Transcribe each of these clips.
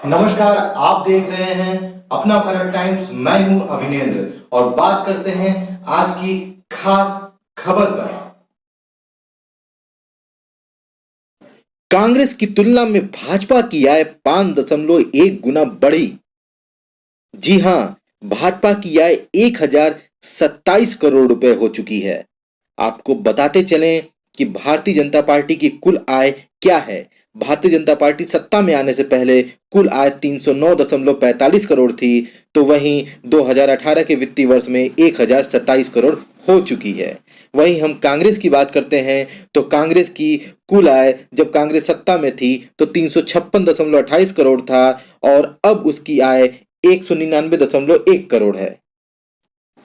नमस्कार, आप देख रहे हैं अपना भारत टाइम्स। मैं हूं अभिनेंद्र और बात करते हैं आज की खास खबर पर। कांग्रेस की तुलना में भाजपा की आय 5.1 गुना बढ़ी। जी हां, भाजपा की आय 1027 करोड़ रुपए हो चुकी है। आपको बताते चलें कि भारतीय जनता पार्टी की कुल आय क्या है। भारतीय जनता पार्टी सत्ता में आने से पहले कुल आय 309.45 करोड़ थी, तो वहीं 2018 के वित्तीय वर्ष में 1027 करोड़ हो चुकी है। वहीं हम कांग्रेस की बात करते हैं तो कांग्रेस की कुल आय जब कांग्रेस सत्ता में थी तो 356.28 करोड़ था और अब उसकी आय 199.1 करोड़ है।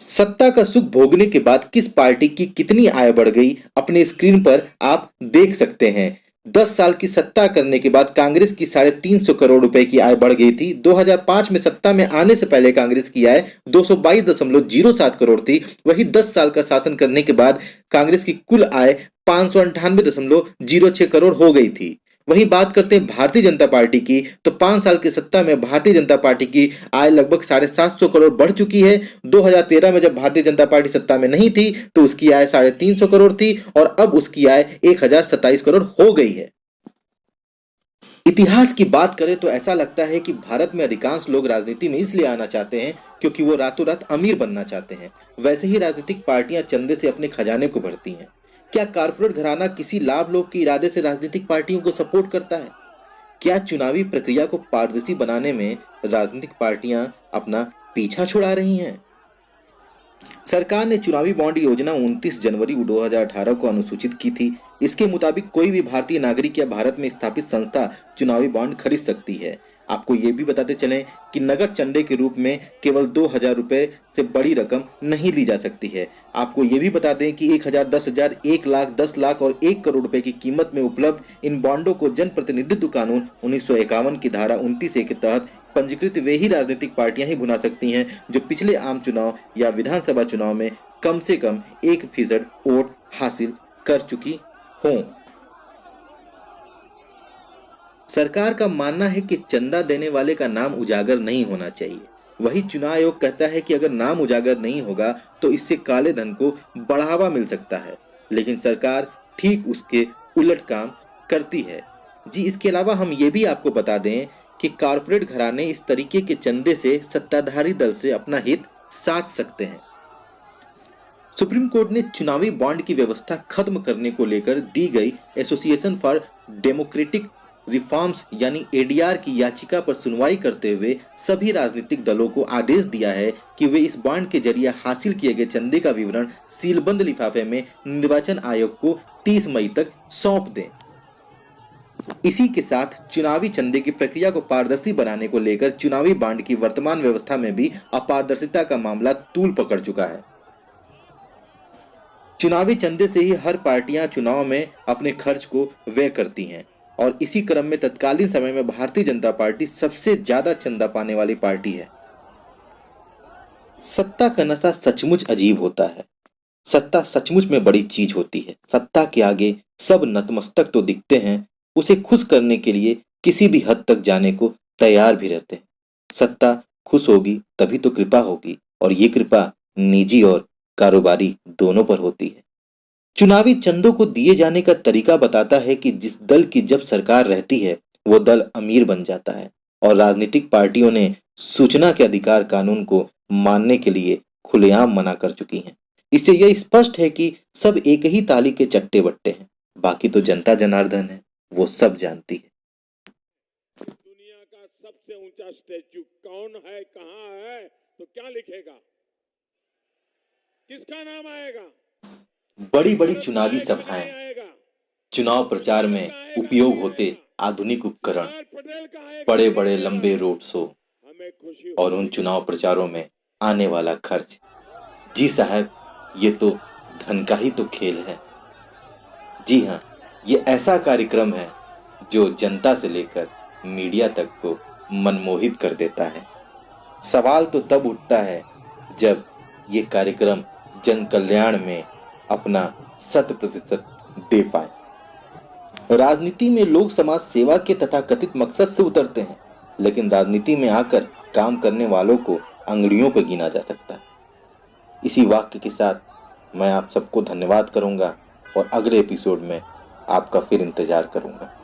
सत्ता का सुख भोगने के बाद किस पार्टी की कितनी आय बढ़ गई अपने स्क्रीन पर आप देख सकते हैं। 10 साल की सत्ता करने के बाद कांग्रेस की 350 करोड़ रुपए की आय बढ़ गई थी। 2005 में सत्ता में आने से पहले कांग्रेस की आय 222.07 करोड़ थी। वही 10 साल का शासन करने के बाद कांग्रेस की कुल आय 598.06 करोड़ हो गई थी। वहीं बात करते हैं भारतीय जनता पार्टी की, तो 5 साल की सत्ता में भारतीय जनता पार्टी की आय लगभग 750 करोड़ बढ़ चुकी है। 2013 में जब भारतीय जनता पार्टी सत्ता में नहीं थी तो उसकी आय 350 करोड़ थी और अब उसकी आय 1027 करोड़ हो गई है। इतिहास की बात करें तो ऐसा लगता है कि भारत में अधिकांश लोग राजनीति में इसलिए आना चाहते हैं क्योंकि वो रातों रात अमीर बनना चाहते हैं। वैसे ही राजनीतिक पार्टियां चंदे से अपने खजाने को भरती हैं। क्या कारपोरेट घराना किसी लाभ लोभ के इरादे से राजनीतिक पार्टियों को सपोर्ट करता है? क्या चुनावी प्रक्रिया को पारदर्शी बनाने में राजनीतिक पार्टियां अपना पीछा छुड़ा रही हैं? सरकार ने चुनावी बॉन्ड योजना 29 जनवरी 2018 को अनुसूचित की थी। इसके मुताबिक कोई भी भारतीय नागरिक या भारत में स्थापित संस्था चुनावी बॉन्ड खरीद सकती है। आपको ये भी बताते चलें कि नगद चंदे के रूप में केवल 2000 रुपए से बड़ी रकम नहीं ली जा सकती है। आपको ये भी बता दें कि 1000, 10,000, 1 लाख, 10 लाख और 1 करोड़ रुपए की कीमत में उपलब्ध इन बॉन्डों को जनप्रतिनिधित्व कानून 1951 की धारा 29A के तहत पंजीकृत वे ही राजनीतिक पार्टियां ही भुना सकती हैं जो पिछले आम चुनाव या विधानसभा चुनाव में कम से कम 1% वोट हासिल कर चुकी हों। सरकार का मानना है कि चंदा देने वाले का नाम उजागर नहीं होना चाहिए। वही चुनाव आयोग कहता है कि अगर नाम उजागर नहीं होगा तो इससे काले धन को बढ़ावा मिल सकता है, लेकिन सरकार ठीक उसके उलट काम करती है। जी, इसके अलावा हम ये भी आपको बता दें कि कारपोरेट घराने इस तरीके के चंदे से सत्ताधारी दल से अपना हित साध सकते हैं। सुप्रीम कोर्ट ने चुनावी बॉन्ड की व्यवस्था खत्म करने को लेकर दी गई एसोसिएशन फॉर डेमोक्रेटिक रिफॉर्म्स यानी एडीआर की याचिका पर सुनवाई करते हुए सभी राजनीतिक दलों को आदेश दिया है कि वे इस बॉन्ड के जरिए हासिल किए गए चंदे का विवरण सीलबंद लिफाफे में निर्वाचन आयोग को 30 मई तक सौंप दें। इसी के साथ चुनावी चंदे की प्रक्रिया को पारदर्शी बनाने को लेकर चुनावी बॉन्ड की वर्तमान व्यवस्था में भी अपारदर्शिता का मामला तूल पकड़ चुका है। चुनावी चंदे से ही हर पार्टियां चुनाव में अपने खर्च को व्यय करती हैं और इसी क्रम में तत्कालीन समय में भारतीय जनता पार्टी सबसे ज्यादा चंदा पाने वाली पार्टी है। सत्ता का नशा सचमुच अजीब होता है। सत्ता सचमुच में बड़ी चीज होती है। सत्ता के आगे सब नतमस्तक तो दिखते हैं, उसे खुश करने के लिए किसी भी हद तक जाने को तैयार भी रहते हैं। सत्ता खुश होगी तभी तो कृपा होगी और ये कृपा निजी और कारोबारी दोनों पर होती है। चुनावी चंदों को दिए जाने का तरीका बताता है कि जिस दल की जब सरकार रहती है वो दल अमीर बन जाता है और राजनीतिक पार्टियों ने सूचना के अधिकार कानून को मानने के लिए खुलेआम मना कर चुकी हैं। इससे यह स्पष्ट है कि सब एक ही ताली के चट्टे बट्टे हैं, बाकी तो जनता जनार्दन है, वो सब जानती है। दुनिया का सबसे ऊंचा स्टैच्यू कौन है, कहां है, तो क्या लिखेगा, किसका नाम आएगा? बड़ी बड़ी चुनावी सभाएं, चुनाव प्रचार में उपयोग होते आधुनिक उपकरण, बड़े बड़े लंबे रोड शो और उन चुनाव प्रचारों में आने वाला खर्च। जी साहब, ये तो धन का ही तो खेल है। जी हाँ, ये ऐसा कार्यक्रम है जो जनता से लेकर मीडिया तक को मनमोहित कर देता है। सवाल तो तब उठता है जब ये कार्यक्रम जन कल्याण में अपना 100% दे पाए। राजनीति में लोग समाज सेवा के तथाकथित मकसद से उतरते हैं। लेकिन राजनीति में आकर काम करने वालों को अंगुलियों पर गिना जा सकता है। इसी वाक्य के साथ मैं आप सबको धन्यवाद करूंगा और अगले एपिसोड में आपका फिर इंतजार करूंगा।